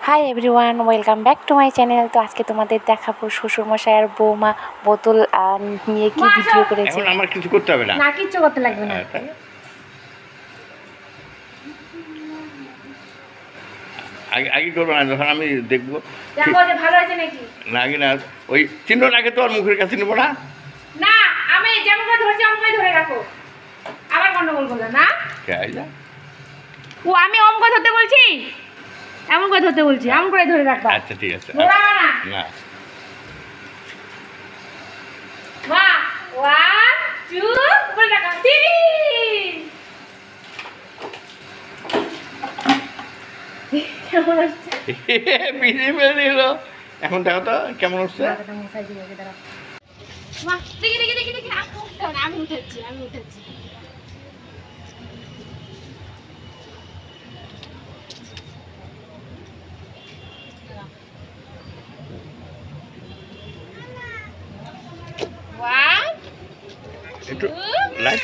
Hi everyone, welcome back to my channel. তো আজকে তোমাদের দেখাবো শ্বশুরমশাই আর বৌমা বোতল নিয়ে কি ভিডিও করেছে। এখন আমার কিছু করতে হবে না, না কিচ্ছু করতে লাগবে না। আগে আগে করবো না, যখন আমি দেখবো দেখো যে ভালো আছে নাকি না। আগে না, ওই চিহ্ন আগে তো আর মুখের কাছে নেবো না। না, আমি যেমন করে ধরছি অমন করে ধরে রাখো। আবার গন্ডগোল করবে না। ও আমি অমন করে ধরতে বলছি, এমন করে ধরতে বলছি, এমন করে ধরে রাখবা। আচ্ছা ঠিক আছে। ঘোরাবা না। না মা 1 2 বলে রাখা 3 কেমন আসছে? বিড়ি মেরে দিল। এখন দেখো তো কেমন হচ্ছে। মা দেখি দেখি দেখি দেখি আমি উঠেছি আমি উঠেছি। একটু লাইট